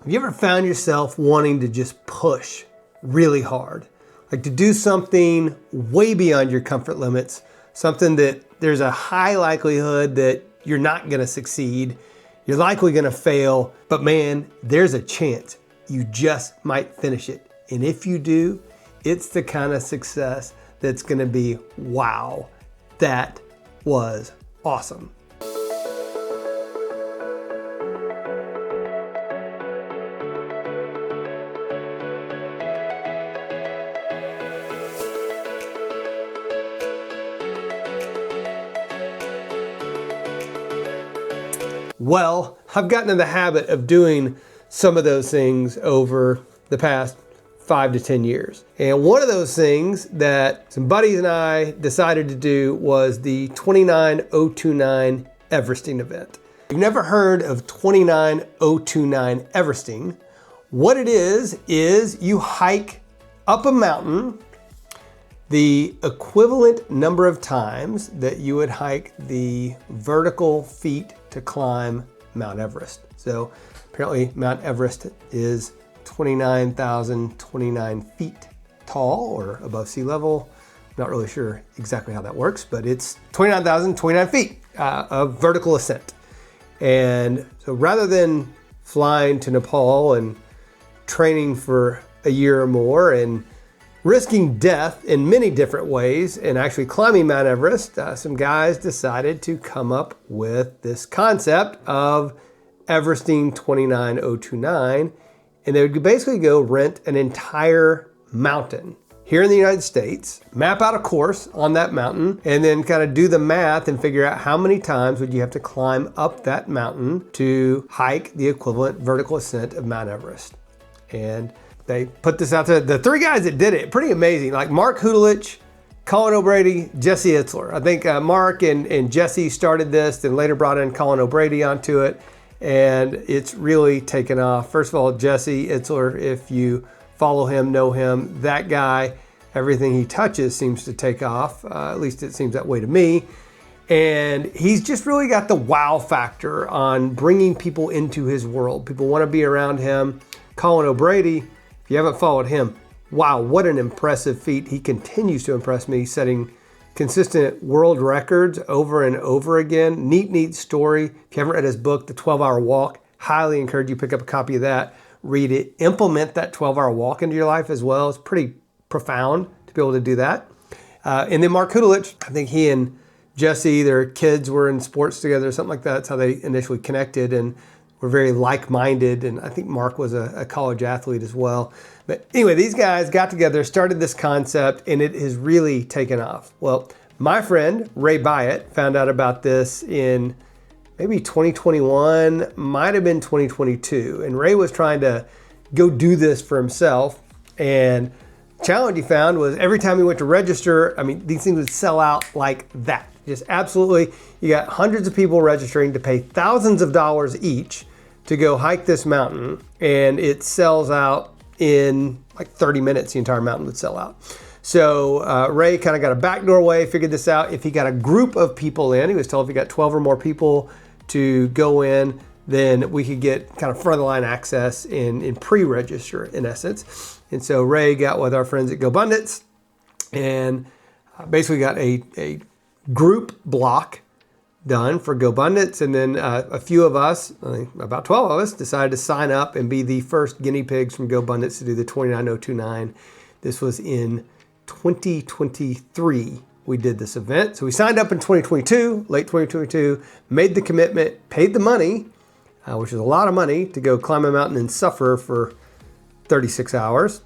Have you ever found yourself wanting to just push really hard? Like to do something way beyond your comfort limits, something that there's a high likelihood that you're not gonna succeed, you're likely gonna fail, but man, there's a chance you just might finish it. And if you do, it's the kind of success that's gonna be, wow, that was awesome. Well, I've gotten in the habit of doing some of those things over the past 5 to 10 years. And one of those things that some buddies and I decided to do was the 29029 Everesting event. If you've never heard of 29029 Everesting, what it is you hike up a mountain the equivalent number of times that you would hike the vertical feet to climb Mount Everest. So apparently Mount Everest is 29,029 feet tall or above sea level. Not really sure exactly how that works, but it's 29,029 feet of vertical ascent. And so rather than flying to Nepal and training for a year or more and risking death in many different ways and actually climbing Mount Everest, some guys decided to come up with this concept of Everesting 29029, and they would basically go rent an entire mountain here in the United States, map out a course on that mountain, and then kind of do the math and figure out how many times would you have to climb up that mountain to hike the equivalent vertical ascent of Mount Everest. And they put this out there. The three guys that did it, pretty amazing. Like Mark Hudelich, Colin O'Brady, Jesse Itzler. I think Mark and Jesse started this, then later brought in Colin O'Brady onto it, and it's really taken off. First of all, Jesse Itzler, if you follow him, know him, that guy, everything he touches seems to take off. At least it seems that way to me. And he's just really got the wow factor on bringing people into his world. People want to be around him. Colin O'Brady, if you haven't followed him, wow, what an impressive feat. He continues to impress me, setting consistent world records over and over again. Neat story. If you haven't read his book, The 12-Hour Walk, highly encourage you to pick up a copy of that, read it, implement that 12-hour walk into your life as well. It's pretty profound to be able to do that. And then Mark Hudelich, I think he and Jesse, their kids were in sports together or something like that. That's how they initially connected and were very like-minded. And I think Mark was a college athlete as well. But anyway, these guys got together, started this concept, and it has really taken off. Well, my friend, Ray Byatt, found out about this in maybe 2021, might have been 2022. And Ray was trying to go do this for himself. And the challenge he found was every time he went to register, I mean, these things would sell out like that. Just absolutely, you got hundreds of people registering to pay thousands of dollars each to go hike this mountain, and it sells out in like 30 minutes. The entire mountain would sell out. So Ray kind of got a backdoor way, figured this out. If he got a group of people in, he was told if he got 12 or more people to go in, then we could get kind of front of the line access and pre-register in essence. And so Ray got with our friends at GoBundance and basically got a group block done for GoBundance, and then a few of us, I think about 12 of us, decided to sign up and be the first guinea pigs from GoBundance to do the 29029. This was in 2023 we did this event. So we signed up in 2022, late 2022, made the commitment, paid the money, which is a lot of money to go climb a mountain and suffer for 36 hours.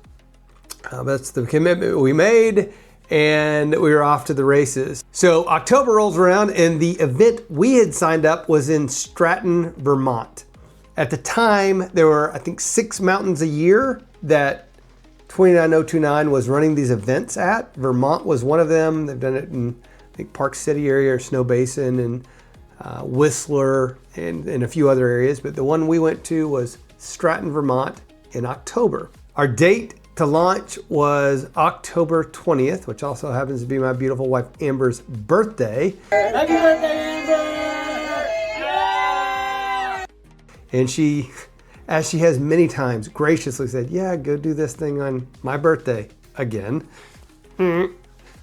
That's the commitment we made, and we were off to the races. So October rolls around, and the event we had signed up was in Stratton, Vermont. At the time, there were, I think, 6 mountains a year that 29029 was running these events at. Vermont was one of them. They've done it in, I think, Park City area or Snow Basin and Whistler and a few other areas. But the one we went to was Stratton, Vermont in October. Our date to launch was October 20th, which also happens to be my beautiful wife Amber's birthday. Happy birthday, Amber! Yeah! And she as she has many times, graciously said, yeah, go do this thing on my birthday again.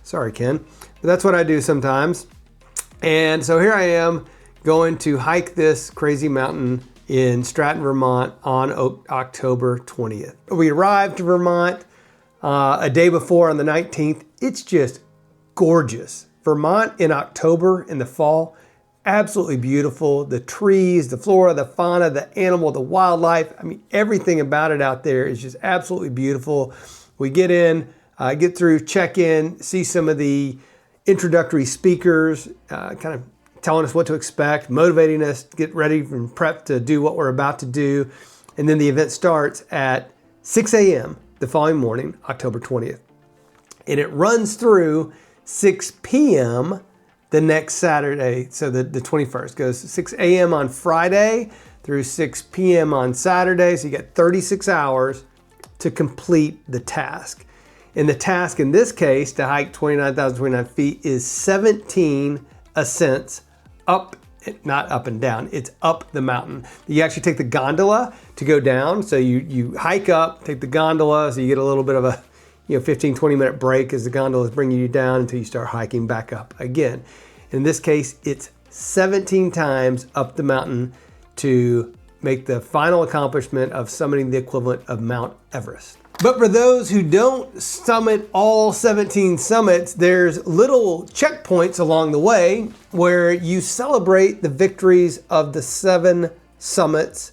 Sorry, Ken. But that's what I do sometimes. And so here I am going to hike this crazy mountain in Stratton, Vermont on October 20th. We arrived to Vermont a day before on the 19th. It's just gorgeous. Vermont in October, in the fall, absolutely beautiful. The trees, the flora, the fauna, the animal, the wildlife. I mean, everything about it out there is just absolutely beautiful. We get in, get through, check in, see some of the introductory speakers, kind of telling us what to expect, motivating us to get ready and prep to do what we're about to do. And then the event starts at 6 a.m. the following morning, October 20th. And it runs through 6 p.m. the next Saturday, so the 21st. Goes 6 a.m. on Friday through 6 p.m. on Saturday. So you got 36 hours to complete the task. And the task in this case, to hike 29,029 feet, is 17 ascents up, not up and down, it's up the mountain. You actually take the gondola to go down. So you hike up, take the gondola, so you get a little bit of a 15, 20 minute break as the gondola is bringing you down until you start hiking back up again. In this case, it's 17 times up the mountain to make the final accomplishment of summiting the equivalent of Mount Everest. But for those who don't summit all 17 summits, there's little checkpoints along the way where you celebrate the victories of the 7 summits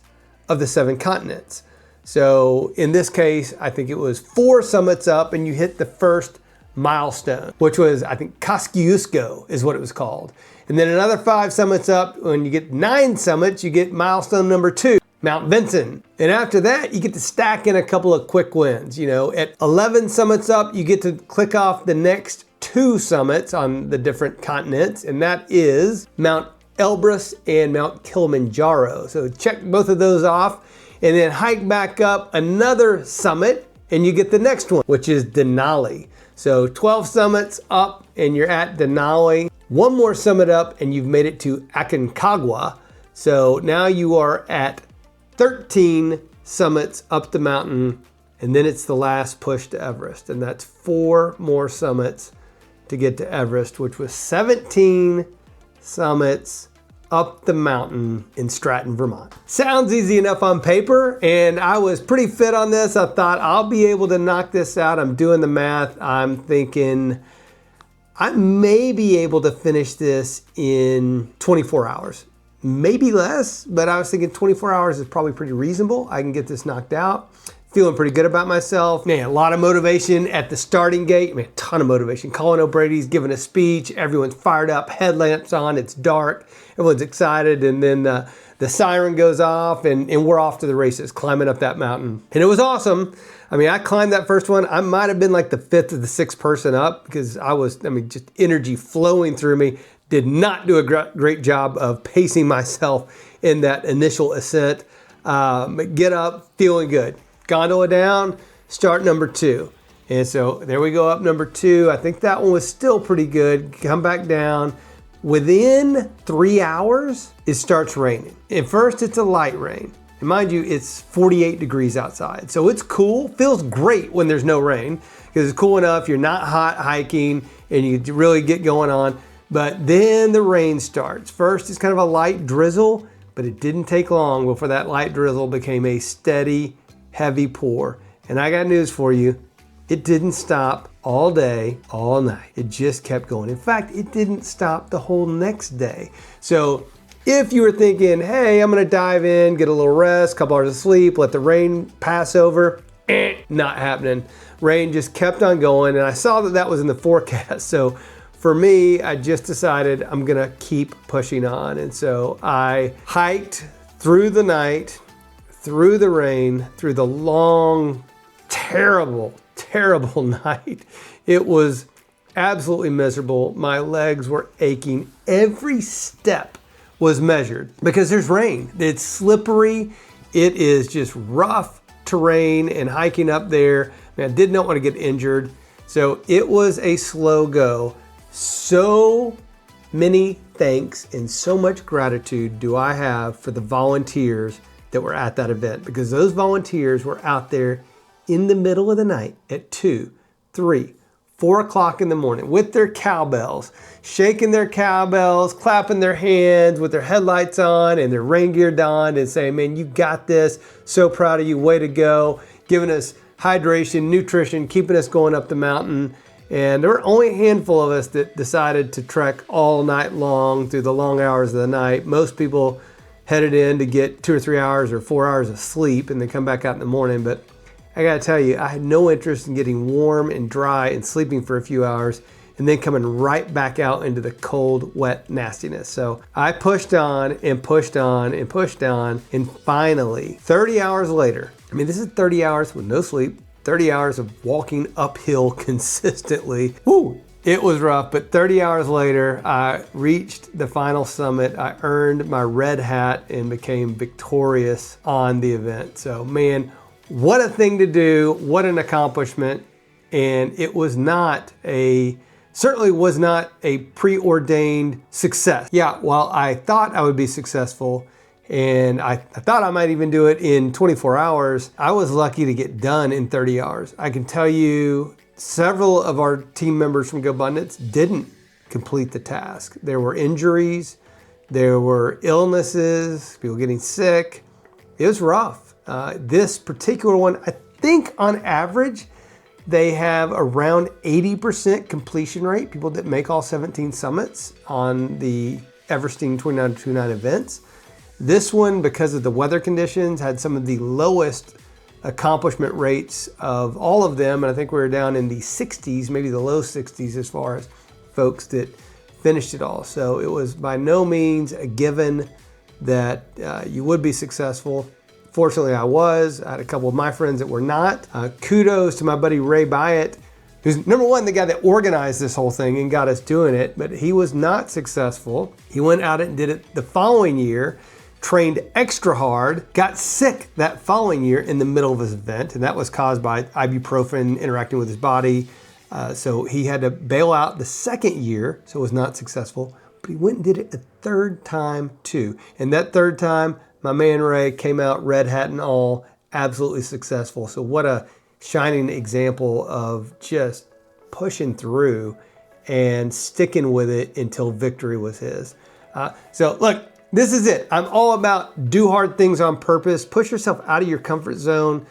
of the 7 continents. So in this case, I think it was 4 summits up and you hit the first milestone, which was, I think, Kosciuszko is what it was called. And then another 5 summits up, when you get 9 summits, you get milestone number 2, Mount Vinson. And after that, you get to stack in a couple of quick wins. At 11 summits up, you get to click off the next 2 summits on the different continents, and that is Mount Elbrus and Mount Kilimanjaro. So check both of those off, and then hike back up another summit, and you get the next one, which is Denali. So 12 summits up, and you're at Denali. One more summit up, and you've made it to Aconcagua. So now you are at 13 summits up the mountain, and then it's the last push to Everest. And that's 4 more summits to get to Everest, which was 17 summits up the mountain in Stratton, Vermont. Sounds easy enough on paper, and I was pretty fit on this. I thought I'll be able to knock this out. I'm doing the math. I'm thinking I may be able to finish this in 24 hours. Maybe less, but I was thinking 24 hours is probably pretty reasonable. I can get this knocked out. Feeling pretty good about myself. Man, a lot of motivation at the starting gate. Man, a ton of motivation. Colin O'Brady's giving a speech. Everyone's fired up, headlamps on, it's dark. Everyone's excited, and then the siren goes off, and we're off to the races, climbing up that mountain. And it was awesome. I mean, I climbed that first one. I might have been like the 5th or the 6th person up because just energy flowing through me. Did not do a great job of pacing myself in that initial ascent. But get up, feeling good. Gondola down, start number 2. And so there we go up number 2. I think that one was still pretty good. Come back down. Within 3 hours, it starts raining. At first, it's a light rain. And mind you, it's 48 degrees outside. So it's cool, feels great when there's no rain because it's cool enough, you're not hot hiking and you really get going on. But then the rain starts. First, it's kind of a light drizzle, but it didn't take long before that light drizzle became a steady, heavy pour. And I got news for you. It didn't stop all day, all night. It just kept going. In fact, it didn't stop the whole next day. So if you were thinking, hey, I'm gonna dive in, get a little rest, couple hours of sleep, let the rain pass over, not happening. Rain just kept on going, and I saw that was in the forecast. So for me, I just decided I'm gonna keep pushing on. And so I hiked through the night, through the rain, through the long, terrible night. It was absolutely miserable. My legs were aching. Every step was measured because there's rain. It's slippery. It is just rough terrain, and hiking up there, man, I did not want to get injured. So it was a slow go. So many thanks and so much gratitude do I have for the volunteers that were at that event, because those volunteers were out there in the middle of the night at 2, 3, 4 o'clock in the morning with their cowbells, shaking their cowbells, clapping their hands with their headlights on and their rain gear donned and saying, man, you got this. So proud of you. Way to go. Giving us hydration, nutrition, keeping us going up the mountain. And there were only a handful of us that decided to trek all night long through the long hours of the night. Most people headed in to get 2 or 3 hours or 4 hours of sleep and then come back out in the morning. But I gotta tell you, I had no interest in getting warm and dry and sleeping for a few hours and then coming right back out into the cold, wet nastiness. So I pushed on and pushed on and pushed on, and finally, 30 hours later, I mean, this is 30 hours with no sleep, 30 hours of walking uphill consistently. Woo! It was rough, but 30 hours later, I reached the final summit. I earned my red hat and became victorious on the event. So man, what a thing to do, what an accomplishment. And it was certainly was not a preordained success. Yeah, while I thought I would be successful, and I thought I might even do it in 24 hours, I was lucky to get done in 30 hours. I can tell you, several of our team members from GoBundance didn't complete the task. There were injuries, there were illnesses, people getting sick. It was rough. This particular one, I think on average, they have around 80% completion rate, people that make all 17 summits on the Everesting 29-29 events. This one, because of the weather conditions, had some of the lowest accomplishment rates of all of them. And I think we were down in the 60s, maybe the low 60s as far as folks that finished it all. So it was by no means a given that you would be successful. Fortunately, I was. I had a couple of my friends that were not. Kudos to my buddy Ray Byatt, who's number one, the guy that organized this whole thing and got us doing it, but he was not successful. He went out and did it the following year, trained extra hard, got sick that following year in the middle of his event, and that was caused by ibuprofen interacting with his body. So he had to bail out the second year, so it was not successful, but he went and did it a third time too. And that third time, my man Ray came out red hat and all, absolutely successful. So what a shining example of just pushing through and sticking with it until victory was his. So look, this is it. I'm all about do hard things on purpose, push yourself out of your comfort zone,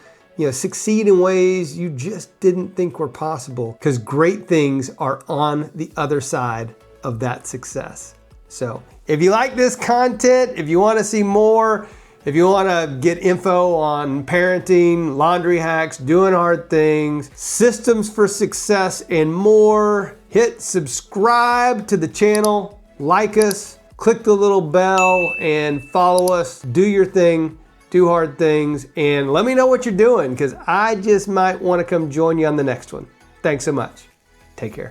succeed in ways you just didn't think were possible, because great things are on the other side of that success. So if you like this content, if you want to see more, if you want to get info on parenting, laundry hacks, doing hard things, systems for success, and more, hit subscribe to the channel, like us, click the little bell, and follow us. Do your thing, do hard things, and let me know what you're doing, because I just might want to come join you on the next one. Thanks so much. Take care.